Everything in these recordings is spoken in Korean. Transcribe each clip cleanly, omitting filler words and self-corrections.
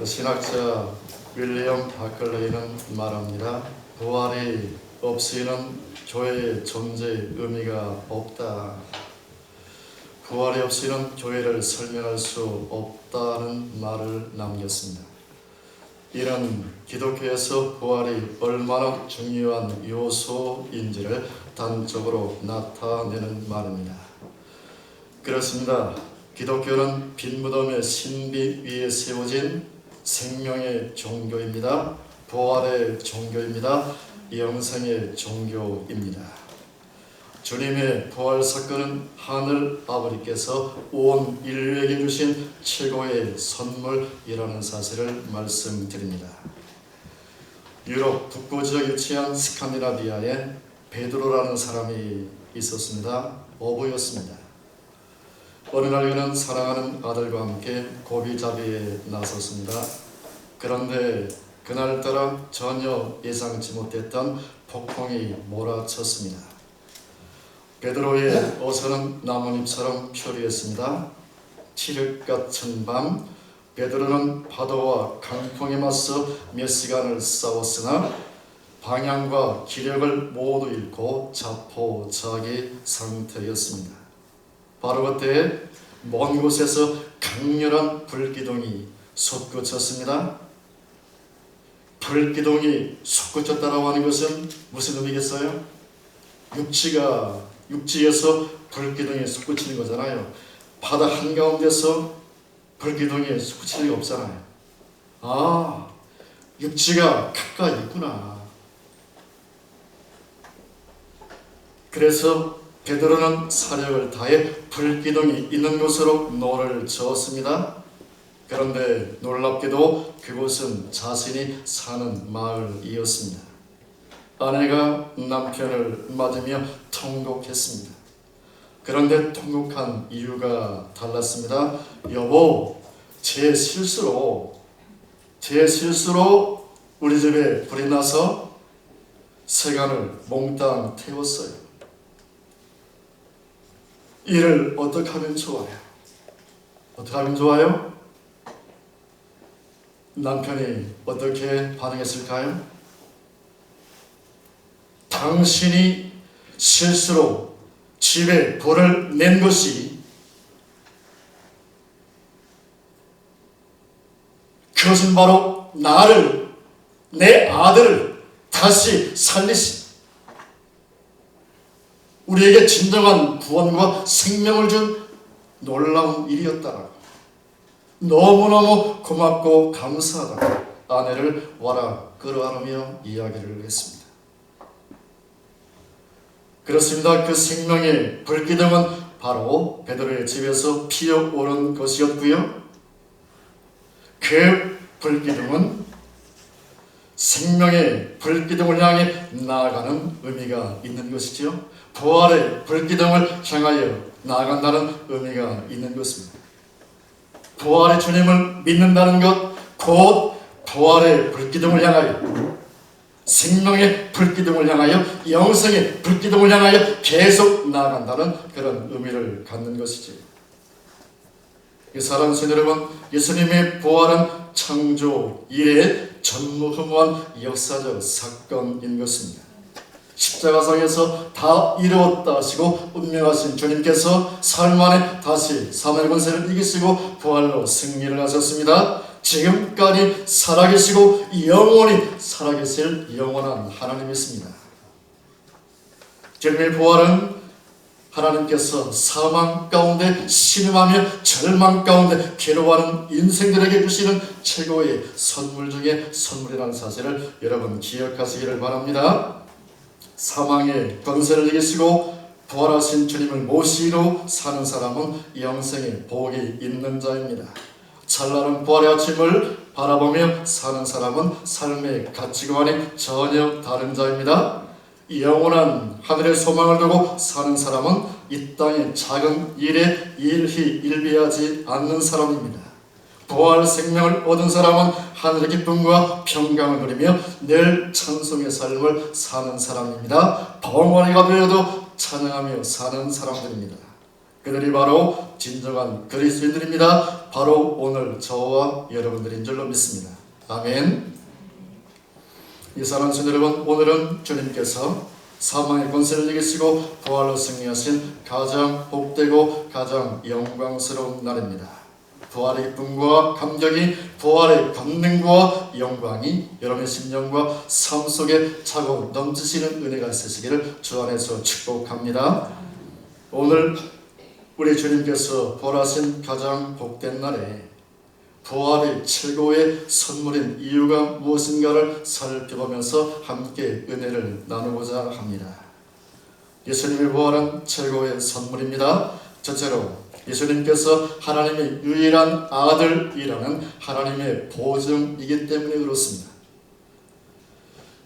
신학자 윌리엄 바클레이는 말합니다. 부활이 없이는 교회의 존재의 의미가 없다. 부활이 없이는 교회를 설명할 수 없다는 말을 남겼습니다. 이는 기독교에서 부활이 얼마나 중요한 요소인지를 단적으로 나타내는 말입니다. 그렇습니다. 기독교는 빈 무덤의 신비 위에 세워진 생명의 종교입니다. 부활의 종교입니다. 영생의 종교입니다. 주님의 부활 사건은 하늘 아버지께서 온 인류에게 주신 최고의 선물이라는 사실을 말씀드립니다. 유럽 북부 지역에 위치한 스칸디나비아에 베드로라는 사람이 있었습니다. 어부였습니다. 어느 날 그는 사랑하는 아들과 함께 고기잡이에 나섰습니다. 그런데 그날따라 전혀 예상치 못했던 폭풍이 몰아쳤습니다. 베드로의 옷은 나뭇잎처럼 표류했습니다. 칠흑 같은 밤, 베드로는 파도와 강풍에 맞서 몇 시간을 싸웠으나 방향과 기력을 모두 잃고 자포자기 상태였습니다. 바로 그때 먼 곳에서 강렬한 불기둥이 솟구쳤습니다. 불기둥이 솟구쳤다라고 하는 것은 무슨 의미겠어요? 육지에서 불기둥이 솟구치는 거잖아요. 바다 한가운데서 불기둥이 솟구치는 게 없잖아요. 아, 육지가 가까이 있구나. 그래서 베드로는 사력을 다해 불기둥이 있는 곳으로 노를 저었습니다. 그런데 놀랍게도 그곳은 자신이 사는 마을이었습니다. 아내가 남편을 맞으며 통곡했습니다. 그런데 통곡한 이유가 달랐습니다. 여보, 제 실수로 우리 집에 불이 나서 세간을 몽땅 태웠어요. 이를 어떻게 하면 좋아요? 어떻게 하면 좋아요? 남편이 어떻게 반응했을까요? 당신이 실수로 집에 불을 낸 것이 그것은 바로 내 아들을 다시 살리신 우리에게 진정한 구원과 생명을 준 놀라운 일이었다라고 너무너무 고맙고 감사하다고 아내를 와라 끌어안으며 이야기를 했습니다. 그렇습니다. 그 생명의 불기둥은 바로 베드로의 집에서 피어오른 것이었고요. 그 불기둥은 생명의 불기둥을 향해 나아가는 의미가 있는 것이죠. 부활의 불기둥을 향하여 나아간다는 의미가 있는 것입니다. 부활의 주님을 믿는다는 것, 곧 부활의 불기둥을 향하여, 생명의 불기둥을 향하여, 영생의 불기둥을 향하여 계속 나아간다는 그런 의미를 갖는 것이지. 사랑하는 성도 여러분, 예수님의 부활은 창조 이래의 전무후무한 역사적 사건인 것입니다. 십자가상에서 다 이루었다 하시고 운명하신 주님께서 사흘 만에 다시 사망의 권세를 이기시고 부활로 승리를 하셨습니다. 지금까지 살아계시고 영원히 살아계실 영원한 하나님이십니다. 주님의 부활은 하나님께서 사망 가운데 신음하며 절망 가운데 괴로워하는 인생들에게 주시는 최고의 선물 중에 선물이라는 사실을 여러분 기억하시기를 바랍니다. 사망의 권세를 이기시고 부활하신 주님을 모시고 사는 사람은 영생의 복이 있는 자입니다. 찬란한 부활의 아침을 바라보며 사는 사람은 삶의 가치관이 전혀 다른 자입니다. 영원한 하늘의 소망을 두고 사는 사람은 이 땅의 작은 일에 일희일비하지 않는 사람입니다. 부활 생명을 얻은 사람은 하늘의 기쁨과 평강을 누리며 늘 찬송의 삶을 사는 사람입니다. 벙어리가 되어도 찬양하며 사는 사람들입니다. 그들이 바로 진정한 그리스도인들입니다. 바로 오늘 저와 여러분들인 줄로 믿습니다. 아멘. 이 사랑하는 성도 여러분, 오늘은 주님께서 사망의 권세를 이기시고 부활로 승리하신 가장 복되고 가장 영광스러운 날입니다. 부활의 기쁨과 감격이, 부활의 권능과 영광이 여러분의 심령과 삶 속에 차고 넘치시는 은혜가 있으시기를 주 안에서 축복합니다. 오늘 우리 주님께서 부활하신 가장 복된 날에 부활의 최고의 선물인 이유가 무엇인가를 살펴보면서 함께 은혜를 나누고자 합니다. 예수님의 부활은 최고의 선물입니다. 첫째로 예수님께서 하나님의 유일한 아들이라는 하나님의 보증이기 때문에 그렇습니다.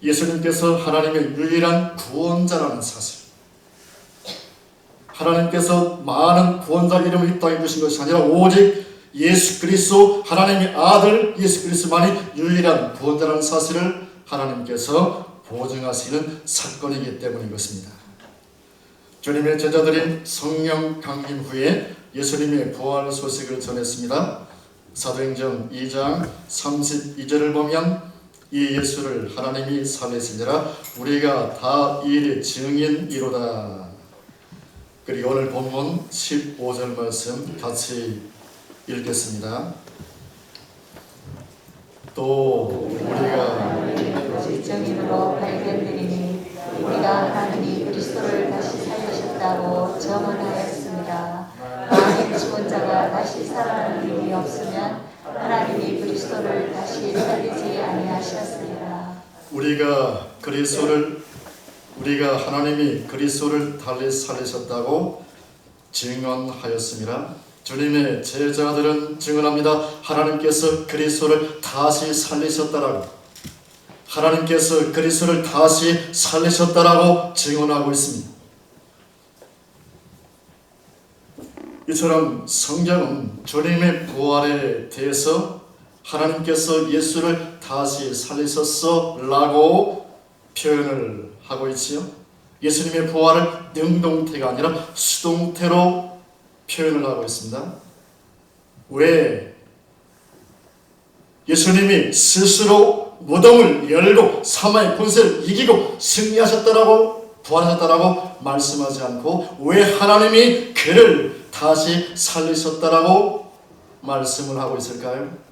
예수님께서 하나님의 유일한 구원자라는 사실, 하나님께서 많은 구원자 이름을 이 땅에 주신 것이 아니라 오직 예수 그리스도, 하나님의 아들 예수 그리스도만이 유일한 구원자라는 사실을 하나님께서 보증하시는 사건이기 때문인 것입니다. 주님의 제자들인 성령 강림 후에 예수님의 부활 소식을 전했습니다. 사도행전 2장 32절을 보면 이 예수를 하나님이 살리시니라 우리가 다 이 일의 증인이로다. 그리고 오늘 본문 15절 말씀 같이 읽겠습니다. 또 우리가 증인으로 발견되리니 우리가 하나님이 그리스도를 다시 살리셨다고 증언하였습니다. 만일 죽은 자가 다시 살아나는 일이 없으면 하나님이 그리스도를 다시 살리지 아니하셨으리라. 우리가 하나님이 그리스도를 다시 살리셨다고 증언하였습니다. 주님의 제자들은 증언합니다. 하나님께서 그리스도를 다시 살리셨다라고, 하나님께서 그리스도를 다시 살리셨다라고 증언하고 있습니다. 이처럼 성경은 주님의 부활에 대해서 하나님께서 예수를 다시 살리셨어라고 표현을 하고 있지요. 예수님의 부활을 능동태가 아니라 수동태로 표현을 하고 있습니다. 왜? 예수님이 스스로 무덤을 열고 사망의 권세를 이기고 승리하셨다라고, 부활하셨다라고 말씀하지 않고 왜 하나님이 그를 다시 살리셨다라고 말씀을 하고 있을까요?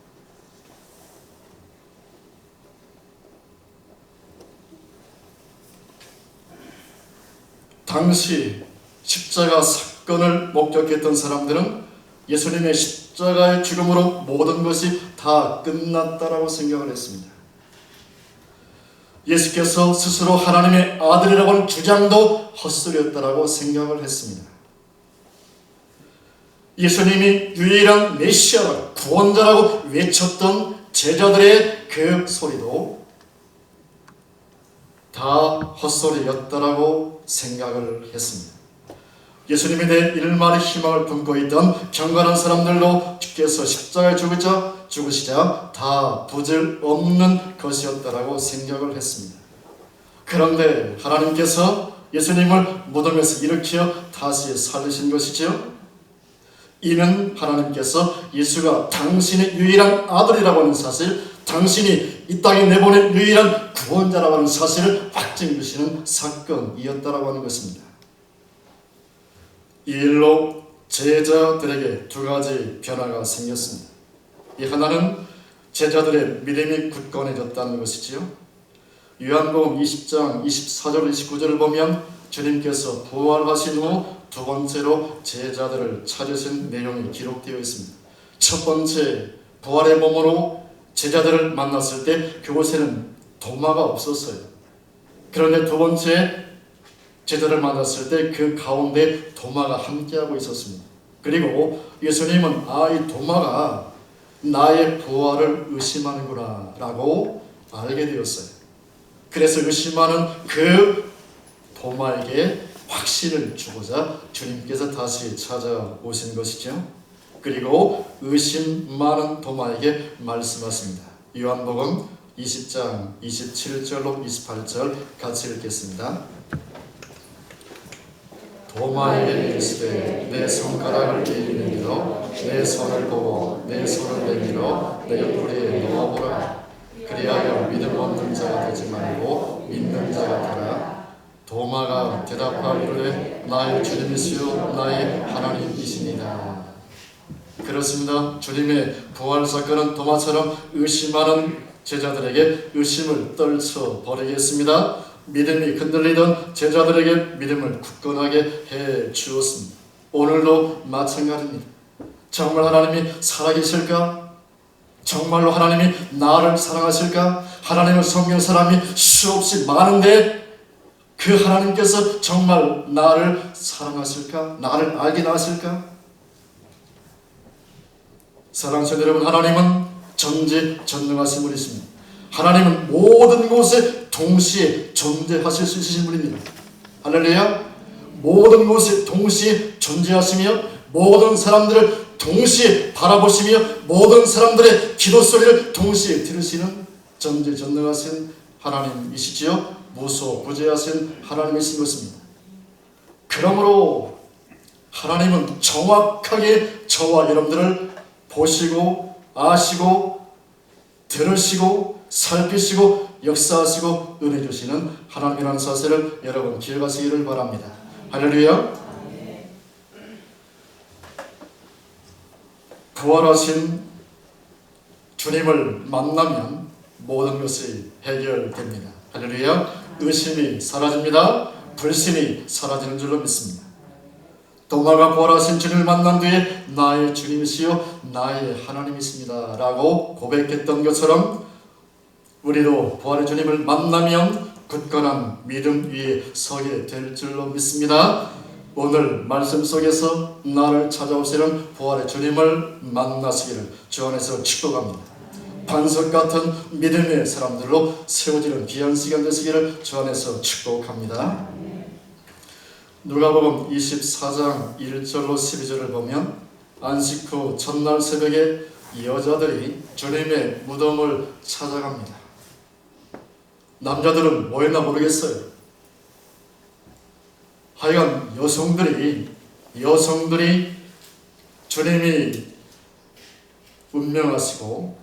당시 십자가 사건을 목격했던 사람들은 예수님의 십자가의 죽음으로 모든 것이 다 끝났다라고 생각을 했습니다. 예수께서 스스로 하나님의 아들이라고 하는 주장도 헛소리였다라고 생각을 했습니다. 예수님이 유일한 메시아라고, 구원자라고 외쳤던 제자들의 그 소리도 다 헛소리였다라고 생각을 했습니다. 예수님에 대해 일말의 희망을 품고 있던 경건한 사람들도 주께서 십자가에 죽으시자 다 부질 없는 것이었다라고 생각을 했습니다. 그런데 하나님께서 예수님을 무덤에서 일으켜 다시 살리신 것이지요. 이는 하나님께서 예수가 당신의 유일한 아들이라고 하는 사실, 당신이 이 땅에 내보낸 유일한 구원자라고 하는 사실을 확증해 주시는 사건이었다라고 하는 것입니다. 이 일로 제자들에게 두 가지 변화가 생겼습니다. 이 하나는 제자들의 믿음이 굳건해졌다는 것이지요. 요한복음 20장 24절 29절을 보면 주님께서 부활하신 후 두 번째로 제자들을 찾으신 내용이 기록되어 있습니다. 첫 번째, 부활의 몸으로 제자들을 만났을 때 그곳에는 도마가 없었어요. 그런데 두 번째 제자를 만났을 때 그 가운데 도마가 함께하고 있었습니다. 그리고 예수님은 이 도마가 나의 부활을 의심하는구나 라고 알게 되었어요. 그래서 의심하는 그 도마에게 확신을 주고자 주님께서 다시 찾아오신 것이죠. 그리고 의심 많은 도마에게 말씀하십니다. 요한복음 20장 27절로 28절 같이 읽겠습니다. 도마에게 이르시되 내 손가락을 내밀어 내 손을 보고 내 손을 내밀어 내 옆구리에 넣어보라. 그리하여 믿음 없는 자가 되지 말고 믿는 자가 되라. 도마가 대답하여 이르되 나의 주님이시요 나의 하나님이시니라. 그렇습니다. 주님의 부활 사건은 도마처럼 의심하는 제자들에게 의심을 떨쳐버리겠습니다. 믿음이 흔들리던 제자들에게 믿음을 굳건하게 해 주었습니다. 오늘도 마찬가지입니다. 정말 하나님이 살아계실까? 정말로 하나님이 나를 사랑하실까? 하나님을 섬기는 사람이 수없이 많은데 그 하나님께서 정말 나를 사랑하실까? 나를 알긴 하실까? 사랑하는 여러분, 하나님은 전지전능하신 분이십니다. 하나님은 모든 곳에 동시에 존재하실 수 있으신 분입니다. 할렐루야. 모든 곳에 동시에 존재하시며 모든 사람들을 동시에 바라보시며 모든 사람들의 기도 소리를 동시에 들으시는 전지전능하신 하나님이시지요. 무소부재하신 하나님이신 것입니다. 그러므로 하나님은 정확하게 저와 여러분들을 보시고 아시고 들으시고 살피시고 역사하시고 은혜 주시는 하나님이라는 사실을 여러분 기억하시기를 바랍니다. 할렐루야. 부활하신 주님을 만나면 모든 것이 해결됩니다. 할렐루야. 의심이 사라집니다. 불신이 사라지는 줄로 믿습니다. 도마가 부활하신 주님을 만난 뒤에 나의 주님이시요 나의 하나님이십니다 라고 고백했던 것처럼 우리도 부활의 주님을 만나면 굳건한 믿음 위에 서게 될 줄로 믿습니다. 오늘 말씀 속에서 나를 찾아오시는 부활의 주님을 만나시기를 주 안에서 축복합니다. 반석 같은 믿음의 사람들로 세워지는 귀한 시간 되시기를 주 안에서 축복합니다. 누가복음 24장 1절로 12절을 보면 안식 후 첫날 새벽에 여자들이 주님의 무덤을 찾아갑니다. 남자들은 뭐였나 모르겠어요. 하여간 여성들이 주님이 운명하시고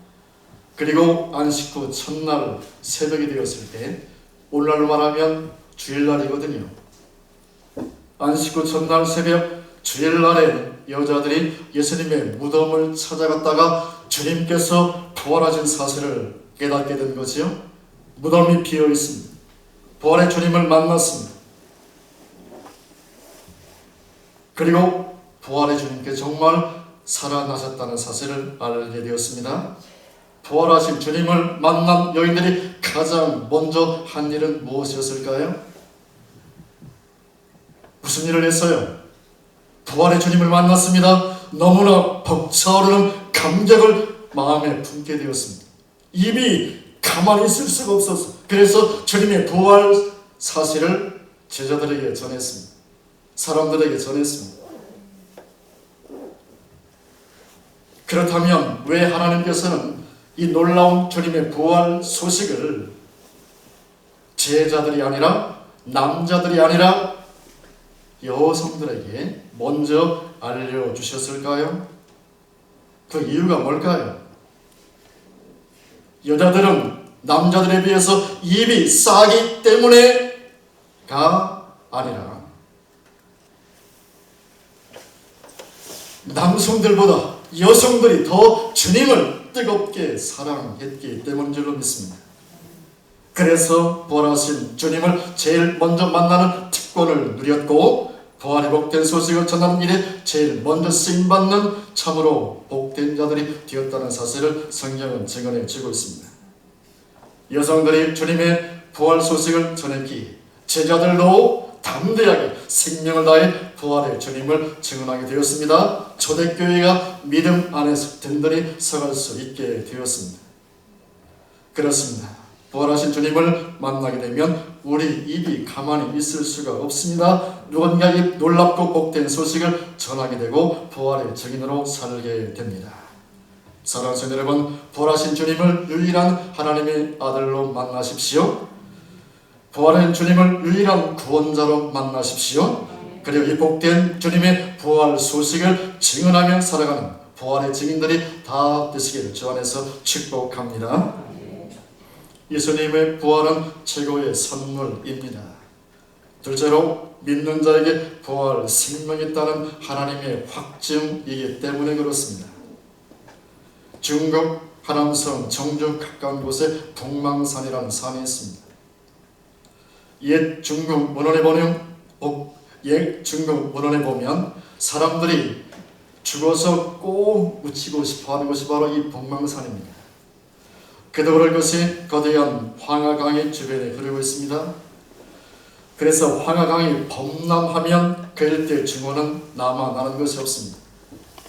그리고 안식 후 첫날 새벽이 되었을 때 오늘날로 말하면 주일날이거든요. 안식 후 첫날 새벽 주일날에 여자들이 예수님의 무덤을 찾아갔다가 주님께서 부활하신 사실을 깨닫게 된 거지요. 무덤이 비어 있습니다. 부활의 주님을 만났습니다. 그리고 부활의 주님께 정말 살아나셨다는 사실을 알게 되었습니다. 부활하신 주님을 만난 여인들이 가장 먼저 한 일은 무엇이었을까요? 무슨 일을 했어요? 부활의 주님을 만났습니다. 너무나 벅차오르는 감격을 마음에 품게 되었습니다. 입이 가만히 있을 수가 없었어. 그래서 주님의 부활 사실을 제자들에게 전했습니다. 사람들에게 전했습니다. 그렇다면 왜 하나님께서는 이 놀라운 주님의 부활 소식을 제자들이 아니라 남자들이 아니라 여성들에게 먼저 알려주셨을까요? 그 이유가 뭘까요? 여자들은 남자들에 비해서 입이 싸기 때문에가 아니라 남성들보다 여성들이 더 주님을 뜨겁게 사랑했기 때문인 줄로 믿습니다. 그래서 부활하신 주님을 제일 먼저 만나는 특권을 누렸고 부활이 복된 소식을 전하는 일에 제일 먼저 쓰임받는 참으로 복된 자들이 되었다는 사실을 성경은 증언해 주고 있습니다. 여성들이 주님의 부활 소식을 전했기에 제자들도 담대하게 생명을 다해 부활의 주님을 증언하게 되었습니다. 초대교회가 믿음 안에서 든든히 서갈 수 있게 되었습니다. 그렇습니다. 부활하신 주님을 만나게 되면 우리 입이 가만히 있을 수가 없습니다. 누군가 이 놀랍고 복된 소식을 전하게 되고 부활의 증인으로 살게 됩니다. 사랑하는 성도 여러분, 부활하신 주님을 유일한 하나님의 아들로 만나십시오. 부활한 주님을 유일한 구원자로 만나십시오. 그리고 이 복된 주님의 부활 소식을 증언하며 살아가는 부활의 증인들이 다 되시기를 주 안에서 축복합니다. 예수님의 부활은 최고의 선물입니다. 둘째로 믿는 자에게 부활 생명이 있다는 하나님의 확증이기 때문에 그렇습니다. 중국 하남성 정주 가까운 곳에 북망산이라는 산이 있습니다. 옛 중국 문헌에 보면 사람들이 죽어서 꼭 묻히고 싶어하는 것이 바로 이 북망산입니다. 그도 그럴 것이 거대한 황하강이 주변에 흐르고 있습니다. 그래서 황하강이 범람하면 그 일대 증오는 남아나는 것이 없습니다.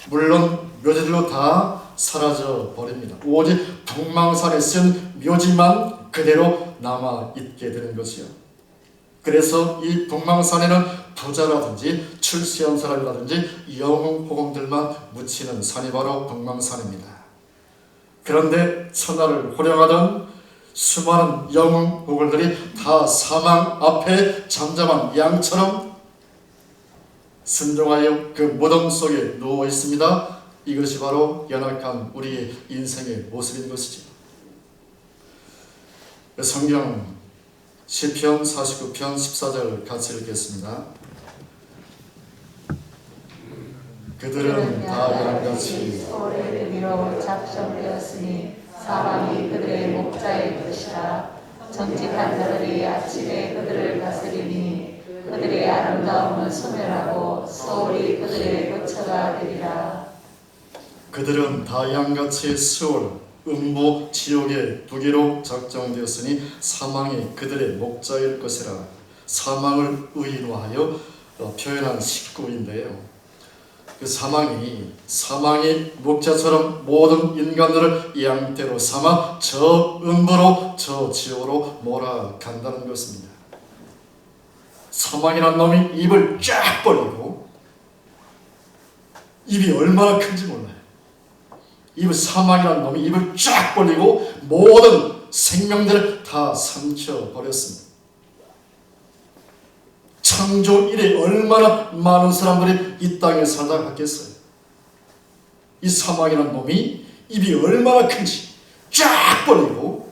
물론 묘지들로 다 사라져 버립니다. 오직 북망산에 쓴 묘지만 그대로 남아있게 되는 것이요. 그래서 이 북망산에는 부자라든지 출세한 사람이라든지 영웅호공들만 묻히는 산이 바로 북망산입니다. 그런데 천하를 호령하던 수많은 영웅호걸들이 다 사망 앞에 잠잠한 양처럼 순종하여 그 무덤 속에 누워 있습니다. 이것이 바로 연약한 우리의 인생의 모습인 것이죠. 성경 시편 49편 14절 같이 읽겠습니다. 그들은 다 양같이 소래를 위로 작정되었으니 사람이 그들의 목자의 것이라. 정직한 자들이 아침에 그들을 다스리니 그들의 아름다움은 소멸하고 소울이 그들의 거처가 되리라. 그들은 다 양같이 수월 음부 지옥의 두기로 작정되었으니 사망이 그들의 목자일 것이라. 사망을 의인화하여 표현한 식구인데요. 그 사망이 목자처럼 모든 인간들을 양떼로 삼아 저 음부로 저 지옥으로 몰아간다는 것입니다. 사망이란 놈이 입을 쫙 벌리고, 입이 얼마나 큰지 몰라요. 사망이란 놈이 입을 쫙 벌리고 모든 생명들을 다 삼켜버렸습니다. 창조 이래 얼마나 많은 사람들이 이 땅에 살다 갔겠어요. 이 사망이란 놈이 입이 얼마나 큰지 쫙 벌리고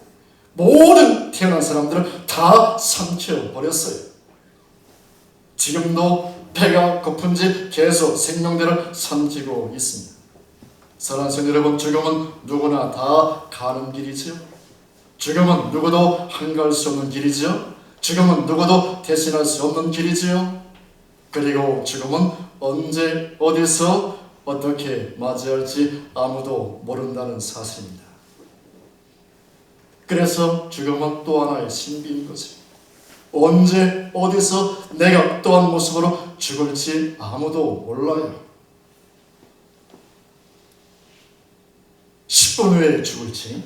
모든 태어난 사람들을 다 삼켜버렸어요. 지금도 배가 고픈지 계속 생명들을 삼키고 있습니다. 사랑하는 여러분, 죽음은 누구나 다 가는 길이죠. 죽음은 누구도 한가할 수 없는 길이죠. 죽음은 누구도 대신할 수 없는 길이지요. 그리고 죽음은 언제 어디서 어떻게 맞이할지 아무도 모른다는 사실입니다. 그래서 죽음은 또 하나의 신비인 거죠. 언제 어디서 내가 또한 모습으로 죽을지 아무도 몰라요. 10분 후에 죽을지,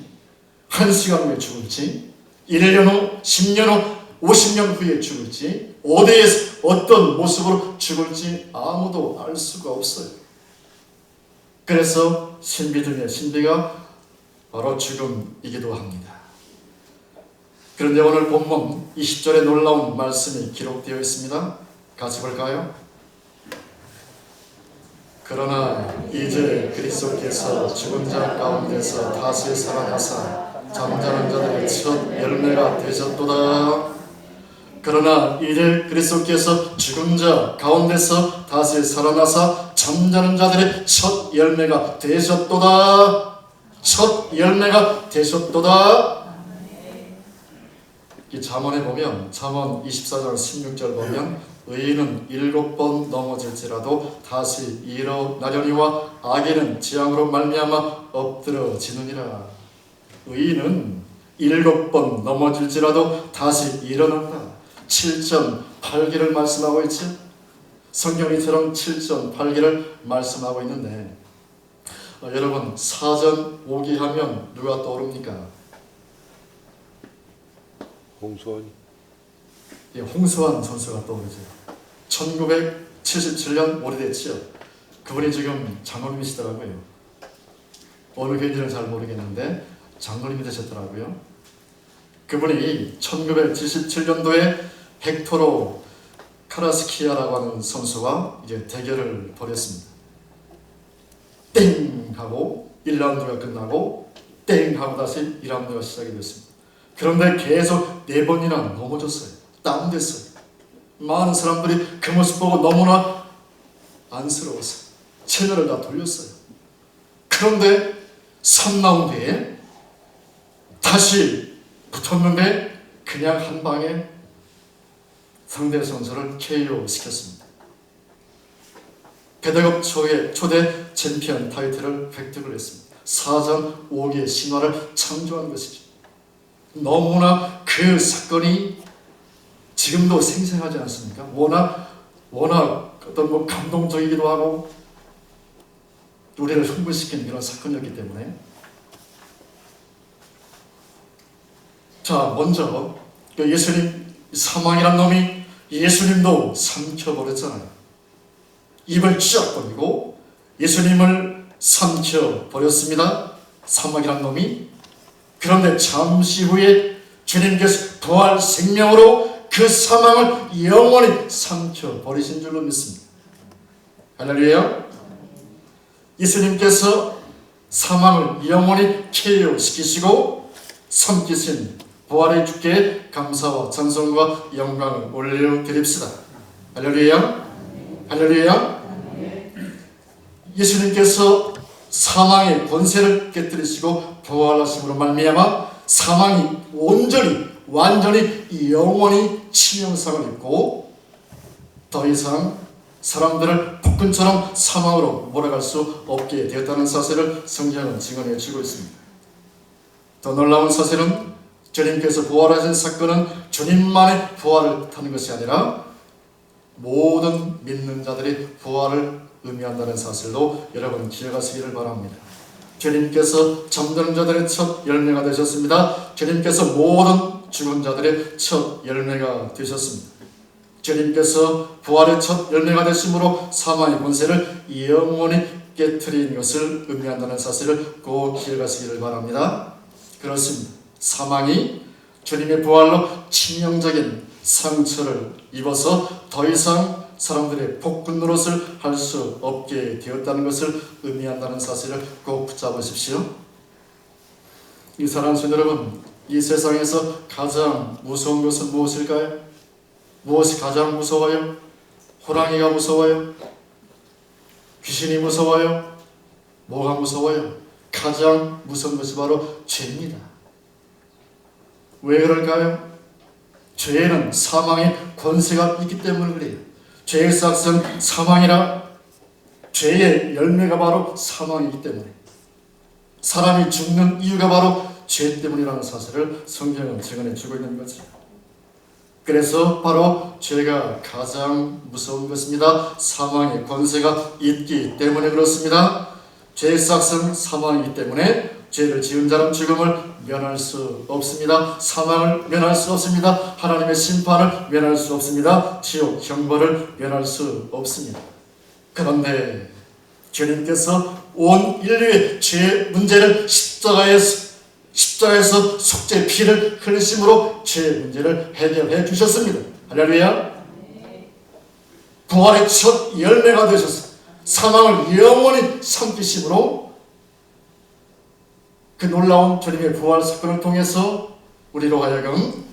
1시간 후에 죽을지, 1년 후, 10년 후, 50년 후에 죽을지, 어디에서 어떤 모습으로 죽을지 아무도 알 수가 없어요. 그래서 신비 중에 신비가 바로 죽음이기도 합니다. 그런데 오늘 본문 20절에 놀라운 말씀이 기록되어 있습니다. 같이 볼까요? 그러나 이제 그리스도께서 죽은 자 가운데서 다시 살아나사 잠자는 자들의 첫 열매가 되셨도다. 그러나 이제 그리스도께서 죽은 자 가운데서 다시 살아나사 잠자는 자들의 첫 열매가 되셨도다. 첫 열매가 되셨도다. 이 잠언에 보면, 잠언 24장 16절 보면 의인은 7번 넘어질지라도 다시 일어나려니와 악인은 재앙으로 말미암아 엎드러지느니라. 의인은 7번 넘어질지라도 다시 일어난다. 7.8기를 말씀하고 있죠. 성경이처럼 7.8기를 말씀하고 있는데, 여러분 사전 오기 하면 누가 떠오릅니까? 홍수환 선수가 떠오르죠. 1977년 오래됐지요. 그분이 지금 장로님이시더라고요. 어느 교인들은 잘 모르겠는데 장로님이 되셨더라고요. 그분이 1977년도에 벡터로 카라스키아라고 하는 선수와 이제 대결을 벌였습니다. 땡 하고 1라운드가 끝나고 땡 하고 다시 2라운드가 시작이 됐습니다. 그런데 계속 4번이나 넘어졌어요. 다운됐어요. 많은 사람들이 그 모습 보고 너무나 안쓰러웠어요. 채널을 다 돌렸어요. 그런데 3라운드에 다시 붙었는데 그냥 한 방에 상대 선수를 KO 시켰습니다. 배대급 초대 챔피언 타이틀을 획득을 했습니다. 4전 5기의 신화를 창조한 것이죠. 너무나 그 사건이 지금도 생생하지 않습니까? 워낙 어떤 감동적이기도 하고 우리를 흥분시키는 그런 사건이었기 때문에. 자, 먼저 예수님, 사망이란 놈이 예수님도 삼켜버렸잖아요. 입을 쫙 벌리고 예수님을 삼켜버렸습니다. 사망이란 놈이. 그런데 잠시 후에 주님께서 부활 생명으로 그 사망을 영원히 삼켜버리신 줄로 믿습니다. 할렐루야. 예수님께서 사망을 영원히 KO 시키시고 삼키신 부활의 주께 감사와 찬송과 영광을 올려드립시다. 할렐루야. 할렐루야. 예수님께서 사망의 권세를 깨뜨리시고 부활하심으로 말미암아 사망이 완전히 영원히 치명상을 입고 더 이상 사람들을 폭군처럼 사망으로 몰아갈 수 없게 되었다는 사실을 성경은 증언해 주고 있습니다. 더 놀라운 사실은 주님께서 부활하신 사건은 주님만의 부활을 뜻하는 것이 아니라 모든 믿는 자들이 부활을 의미한다는 사실도 여러분 기억하시기를 바랍니다. 주님께서 잠드는 자들의 첫 열매가 되셨습니다. 주님께서 모든 죽은 자들의 첫 열매가 되셨습니다. 주님께서 부활의 첫 열매가 되심으로 사망의 권세를 영원히 깨트린 것을 의미한다는 사실을 꼭 기억하시기를 바랍니다. 그렇습니다. 사망이 주님의 부활로 치명적인 상처를 입어서 더 이상 사람들의 복군 노릇을 할 수 없게 되었다는 것을 의미한다는 사실을 꼭 붙잡으십시오. 이 사랑하는 성도 여러분, 이 세상에서 가장 무서운 것은 무엇일까요? 무엇이 가장 무서워요? 호랑이가 무서워요? 귀신이 무서워요? 뭐가 무서워요? 가장 무서운 것이 바로 죄입니다. 왜 그럴까요? 죄에는 사망의 권세가 있기 때문에 그래요. 죄의 싹은 사망이라. 죄의 열매가 바로 사망이기 때문에 사람이 죽는 이유가 바로 죄 때문이라는 사실을 성경은 증언해 주고 있는 거죠. 그래서 바로 죄가 가장 무서운 것입니다. 사망의 권세가 있기 때문에 그렇습니다. 죄의 싹은 사망이기 때문에 죄를 지은 자는 죽음을 면할 수 없습니다. 사망을 면할 수 없습니다. 하나님의 심판을 면할 수 없습니다. 지옥 형벌을 면할 수 없습니다. 그런데 주님께서 온 인류의 죄 문제를 십자가에서 속죄 피를 흘리심으로 죄 문제를 해결해 주셨습니다. 할렐루야. 부활의 첫 열매가 되셨습니다. 사망을 영원히 삼키심으로 그 놀라운 주님의 부활 사건을 통해서 우리로 하여금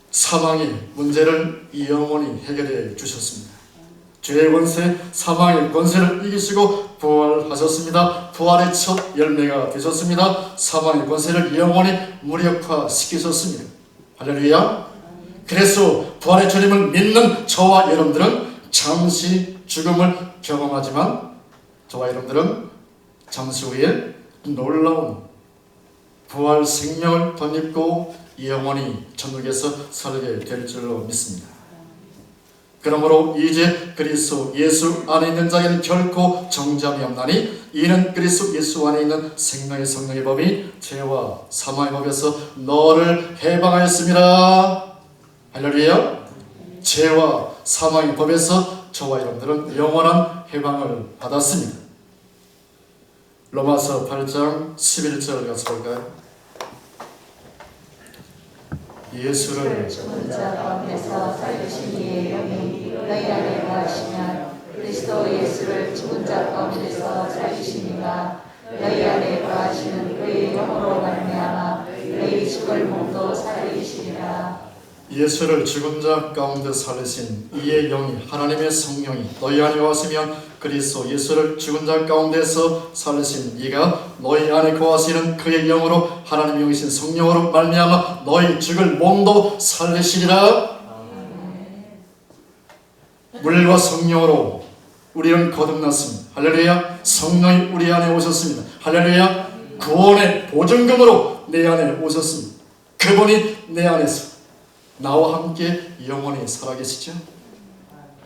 사망의 문제를 영원히 해결해 주셨습니다. 죄의 권세, 사망의 권세를 이기시고 부활하셨습니다. 부활의 첫 열매가 되셨습니다. 사망의 권세를 영원히 무력화시키셨습니다. 할렐루야. 그래서 부활의 주님을 믿는 저와 여러분들은 잠시 죽음을 경험하지만 저와 여러분들은 잠시 후에 놀라운 부활 생명을 덧입고 영원히 천국에서 살게 될 줄로 믿습니다. 그러므로 이제 그리스도 예수 안에 있는 자에게는 결코 정죄함이 없나니 이는 그리스도 예수 안에 있는 생명의 성령의 법이 죄와 사망의 법에서 너를 해방하였습니다. 할렐루야. 죄와 사망의 법에서 저와 여러분들은 영원한 해방을 받았습니다. 로마서 8장 11절 같이 볼까요? 예수를 죽은 자 가운데서 살리신 이의 영이 너희 안에 거하시면 그리스도 예수를 죽은 자 가운데서 살리신 이가 너희 안에 거하시는 그의 영으로 말미암아 너희 죽을 몸도 살리시리라. 예수를 죽은 자 가운데 살리신 이의 영이 하나님의 성령이 너희 안에 왔으면 그리스도 예수를 죽은 자 가운데서 살리신 이가 너희 안에 거하시는 그의 영으로 하나님의 영이신 성령으로 말미암아 너희 죽을 몸도 살리시리라. 물과 성령으로 우리는 거듭났습니다. 할렐루야. 성령이 우리 안에 오셨습니다. 할렐루야. 구원의 보증금으로 내 안에 오셨습니다. 그분이 내 안에서 나와 함께 영원히 살아계시죠.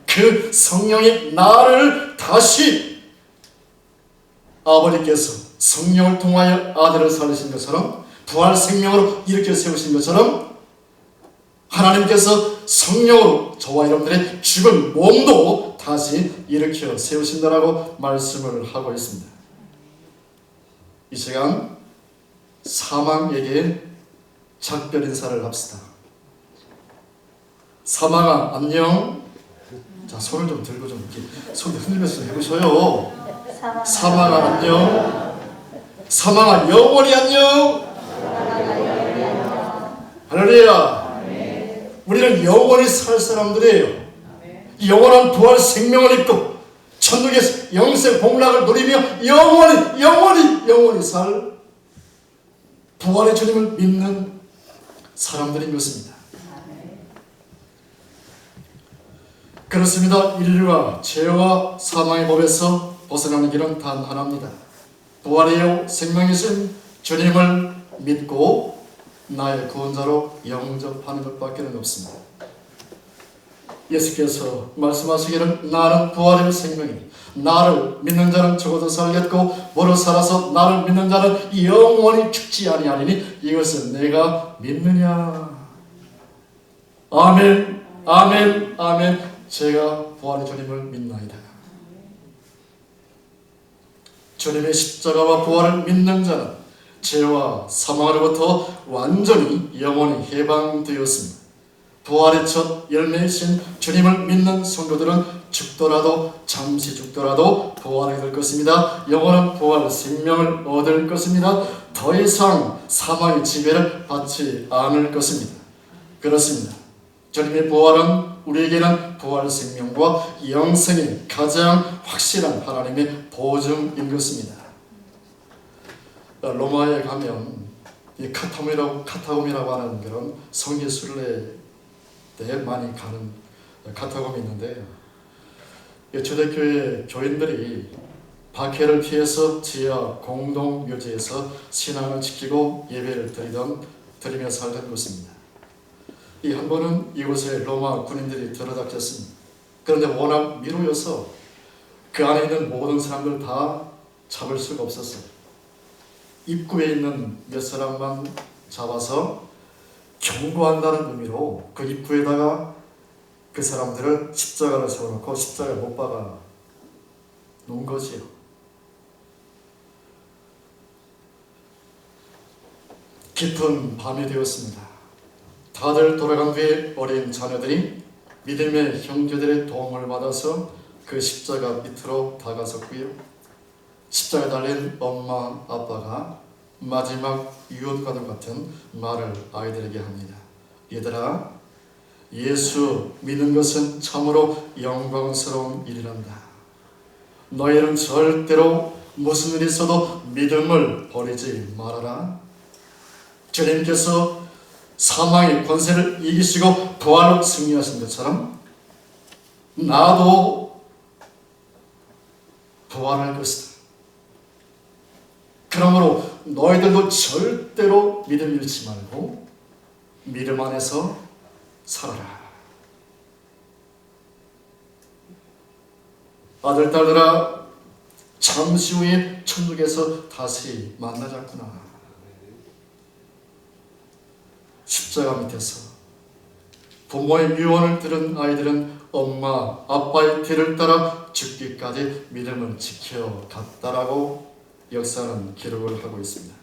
그 성령이 나를 다시 아버지께서 성령을 통하여 아들을 살리신 것처럼 부활 생명으로 일으켜 세우신 것처럼 하나님께서 성령으로 저와 여러분들의 죽은 몸도 다시 일으켜 세우신다라고 말씀을 하고 있습니다. 이 시간 사망에게 작별 인사를 합시다. 사망아 안녕. 자, 손을 좀 들고 좀 이렇게 손 흔들면서 해보셔요. 사망아 안녕. 사망아 영원히 안녕. 할렐루야. 우리는 영원히 살 사람들이에요. 영원한 부활 생명을 입고 천국에서 영생 복락을 누리며 영원히 살 부활의 주님을 믿는 사람들인 것입니다. 그렇습니다. 인류가 죄와 사망의 법에서 벗어나는 길은 단 하나입니다. 부활이요 생명이신 주님을 믿고 나의 구원자로 영접하는 것밖에 없습니다. 예수께서 말씀하시기를 나는 부활의 생명이니 나를 믿는 자는 죽어도 살겠고 무릇 살아서 나를 믿는 자는 영원히 죽지 아니하리니 이것은 내가 믿느냐. 아멘 아멘 아멘. 제가 부활의 주님을 믿나이다. 주님의 십자가와 부활을 믿는 자는 죄와 사망으로부터 완전히 영원히 해방되었습니다. 부활의 첫 열매이신 주님을 믿는 성도들은 죽더라도 잠시 죽더라도 부활이 될 것입니다. 영원한 부활 생명을 얻을 것입니다. 더 이상 사망의 지배를 받지 않을 것입니다. 그렇습니다. 주님의 부활은 우리에게는 부활 생명과 영생의 가장 확실한 하나님의 보증인 것입니다. 로마에 가면 이 카타콤이라고 하는 그런 성지 순례에 많이 가는 카타콤이 있는데 초대교회 교인들이 박해를 피해서 지하 공동묘지에서 신앙을 지키고 예배를 드리며 살던 곳입니다. 이 한 번은 이곳에 로마 군인들이 들어닥쳤습니다. 그런데 워낙 미루어서 그 안에 있는 모든 사람들 다 잡을 수가 없었어요. 입구에 있는 몇 사람만 잡아서 경고한다는 의미로 그 입구에다가 그 사람들을 십자가를 세워놓고 십자가에 못 박아 놓은 거지요. 깊은 밤이 되었습니다. 다들 돌아간 뒤에 어린 자녀들이 믿음의 형제들의 도움을 받아서 그 십자가 밑으로 다가섰고요. 십자가에 달린 엄마 아빠가 마지막 유언과도 같은 말을 아이들에게 합니다. 얘들아, 예수 믿는 것은 참으로 영광스러운 일이란다. 너희는 절대로 무슨 일이 있어도 믿음을 버리지 말아라. 주님께서 사망의 권세를 이기시고 부활로 승리하신 것처럼 나도 부활할 것이다. 그러므로 너희들도 절대로 믿음 잃지 말고 믿음 안에서 살아라. 아들, 딸들아, 잠시 후에 천국에서 다시 만나자꾸나. 십자가 밑에서 부모의 유언을 들은 아이들은 엄마, 아빠의 뒤를 따라 죽기까지 믿음을 지켜갔다라고 역사는 기록을 하고 있습니다.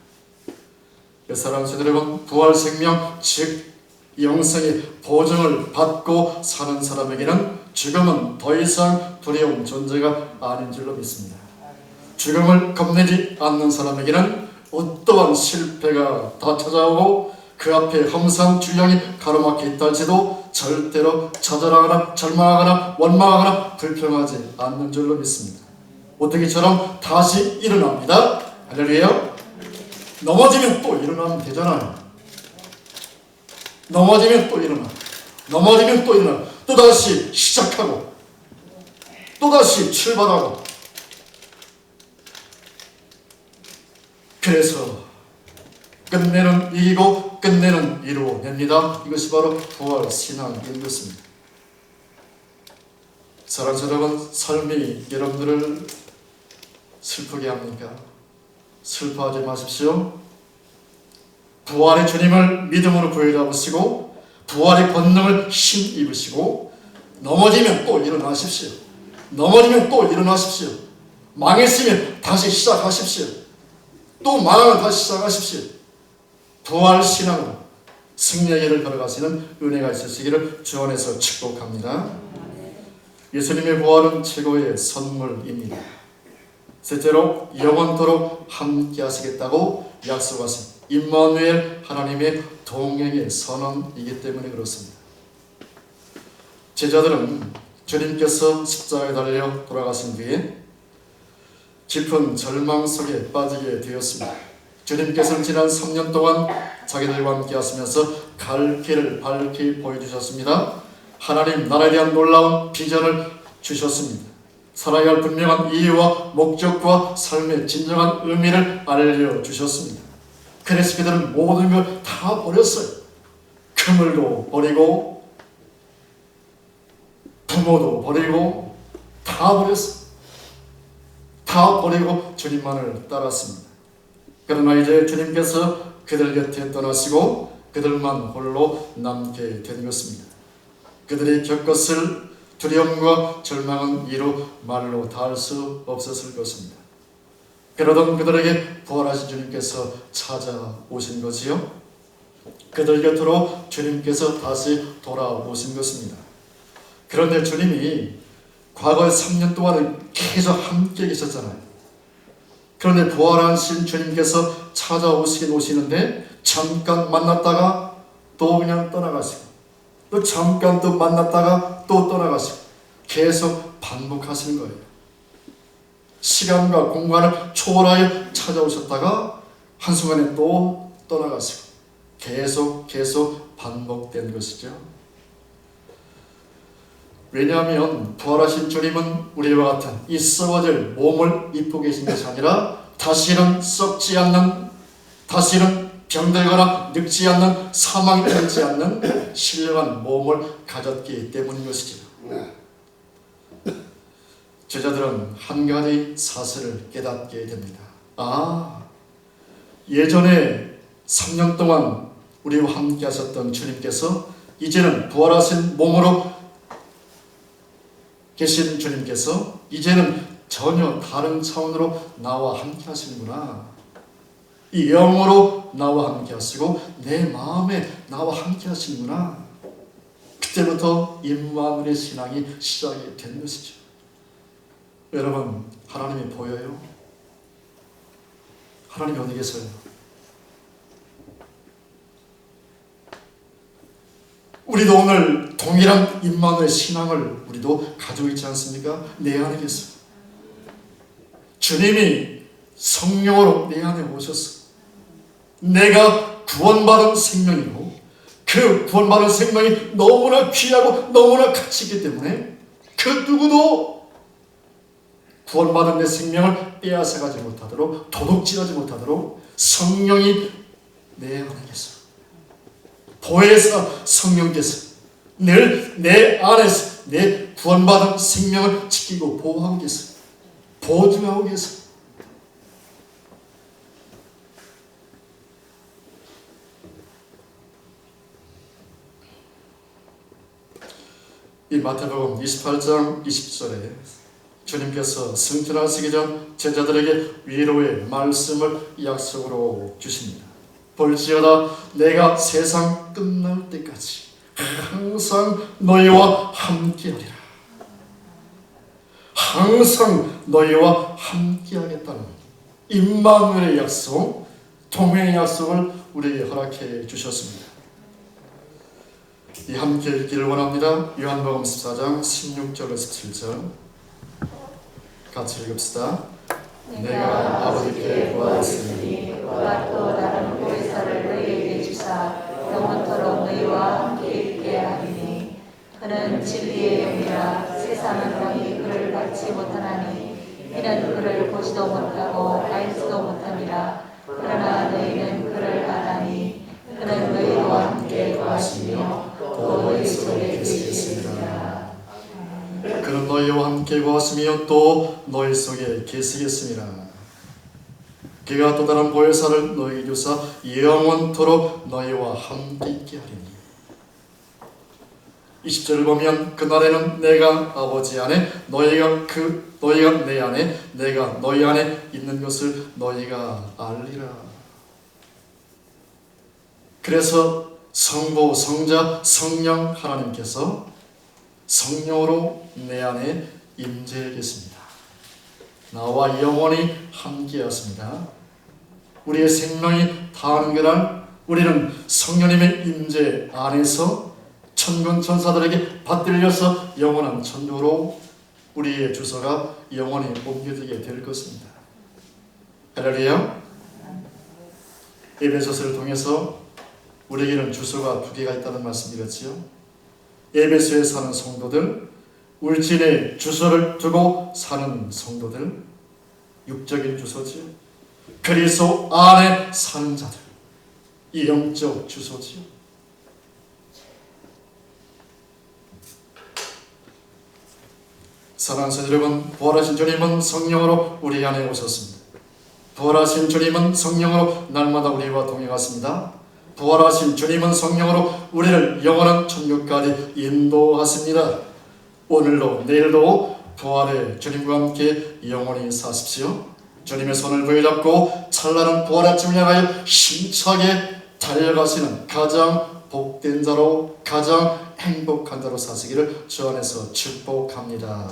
사랑하는 여러분, 부활 생명, 즉 영생의 보증을 받고 사는 사람에게는 죽음은 더 이상 두려운 존재가 아닌 줄로 믿습니다. 죽음을 겁내지 않는 사람에게는 어떠한 실패가 다 찾아오고 그 앞에 험산 주량이 가로막혀 있다 할지도 절대로 좌절하거나 절망하거나 원망하거나 불평하지 않는 줄로 믿습니다. 오뜨기처럼 다시 일어납니다. 할렐루야. 넘어지면 또 일어나면 되잖아요. 넘어지면 또 일어나. 넘어지면 또 일어나. 또다시 시작하고 또다시 출발하고. 그래서 끝내는 이기고 끝내는 이루어냅니다. 이것이 바로 부활 신앙인 것입니다. 사랑하는 여러분, 삶이 여러분들을 슬프게 합니까? 슬퍼하지 마십시오. 부활의 주님을 믿음으로 부여잡으시고 부활의 권능을 힘입으시고 넘어지면 또 일어나십시오. 넘어지면 또 일어나십시오. 망했으면 다시 시작하십시오. 또 망하면 다시 시작하십시오. 부활 신앙으로 승리의 길을 걸어가시는 은혜가 있으시기를 주 안에서 축복합니다. 예수님의 부활은 최고의 선물입니다. 셋째로 영원토록 함께 하시겠다고 약속하신 임마누엘 하나님의 동행의 선언이기 때문에 그렇습니다. 제자들은 주님께서 십자가에 달려 돌아가신 뒤에 깊은 절망 속에 빠지게 되었습니다. 주님께서는 지난 3년 동안 자기들과 함께 하시면서 갈 길을 밝히 보여주셨습니다. 하나님 나라에 대한 놀라운 비전을 주셨습니다. 살아야 할 분명한 이유와 목적과 삶의 진정한 의미를 알려주셨습니다. 그래서 그들은 모든 걸 다 버렸어요. 그물도 버리고 부모도 버리고 다 버렸어요. 다 버리고 주님만을 따랐습니다. 그러나 이제 주님께서 그들 곁에 떠나시고 그들만 홀로 남게 된 것입니다. 그들이 겪었을 두려움과 절망은 이루 말로 다 할 수 없었을 것입니다. 그러던 그들에게 부활하신 주님께서 찾아오신 것이요, 그들 곁으로 주님께서 다시 돌아오신 것입니다. 그런데 주님이 과거의 3년 동안은 계속 함께 계셨잖아요. 그런데 부활하신 주님께서 찾아오시긴 오시는데 잠깐 만났다가 또 그냥 떠나가시고 또 잠깐 또 만났다가 또 떠나가시고 계속 반복하시는 거예요. 시간과 공간을 초월하여 찾아오셨다가 한순간에 또 떠나가시고 계속 반복된 것이죠. 왜냐하면 부활하신 주님은 우리와 같은 이 썩어질 몸을 입고 계신 것이 아니라 다시는 썩지 않는, 다시는 병들거나 늙지 않는, 사망이 되지 않는 신령한 몸을 가졌기 때문인 것이죠. 제자들은 한 가지 사실을 깨닫게 됩니다. 예전에 3년 동안 우리와 함께 하셨던 주님께서 이제는 부활하신 몸으로 계신 주님께서 이제는 전혀 다른 차원으로 나와 함께 하시는구나. 이 영으로 나와 함께 하시고 내 마음에 나와 함께 하시는구나. 그때부터 임마누엘의 신앙이 시작이 된 것이죠. 여러분, 하나님이 보여요? 하나님이 어디 계세요? 우리도 오늘 동일한 임마누엘 신앙을 우리도 가지고 있지 않습니까? 내 안에 계세요. 주님이 성령으로 내 안에 오셨어. 내가 구원받은 생명이고 그 구원받은 생명이 너무나 귀하고 너무나 가치 있기 때문에 그 누구도 구원받은 내 생명을 빼앗아가지 못하도록, 도둑질하지 못하도록 성령이 내 안에 계세요. 보혜사 성령께서 늘 내 안에서 내 구원받은 생명을 지키고 보호하고 계세요. 보증하고 계세요. 이 마태복음 28장 20절에 주님께서 승천하시기 전 제자들에게 위로의 말씀을 약속으로 주십니다. 볼지어다 내가 세상 끝날 때까지 항상 너희와 함께하리라. 항상 너희와 함께하겠다는 임마누엘의 약속, 동행의 약속을 우리에게 허락해 주셨습니다. 이 함께 읽기를 원합니다. 요한복음 14장 16절에서 17절 같이 읽읍시다. 내가 아버지께 구하였으니 그가 또 다른 보혜사를 너희에게 주사 영원토록 너희와 함께 있게 하리니 그는 진리의 영이라 세상은 너희 그를 받지 못하나니 이는 그를 보지도 못하고 알지도 못함이라. 그러나 너희는 그를 아나니 그는 너희와 함께 거하시며 또 너희 속에 계시겠습니다. 그는 너희와 함께 거하시며 또 너희 속에 계시겠습니다. 그가 또 다른 보혜사를 너희에게 주사 영원토록 너희와 함께 있게 하리니. 20절을 보면 그날에는 내가 아버지 안에 너희가 내 안에 내가 너희 안에 있는 것을 너희가 알리라. 그래서 성부, 성자, 성령 하나님께서 성령으로 내 안에 임재해 계십니다. 나와 영원히 함께하십니다. 우리의 생명이 다하는 그날 우리는 성령님의 임재 안에서 천군 천사들에게 받들려서 영원한 천국으로 우리의 주소가 영원히 옮겨지게 될 것입니다. 할렐루야. 에베소서를 통해서 우리에게는 주소가 두 개가 있다는 말씀드렸지요. 에베소에 사는 성도들, 울진에 주소를 두고 사는 성도들, 육적인 주소지요. 그리스도 안에 사는 자들, 이 영적 주소지요. 사랑하는 성도 여러분, 부활하신 주님은 성령으로 우리 안에 오셨습니다. 부활하신 주님은 성령으로 날마다 우리와 동행하십니다. 부활하신 주님은 성령으로 우리를 영원한 천국까지 인도하십니다. 오늘도 내일도 부활의 주님과 함께 영원히 사십시오. 주님의 손을 부여잡고 찬란한 부활의 아침을 향하여 힘차게 달려가시는 가장 복된 자로, 가장 행복한 자로 사시기를 주 안에서 축복합니다.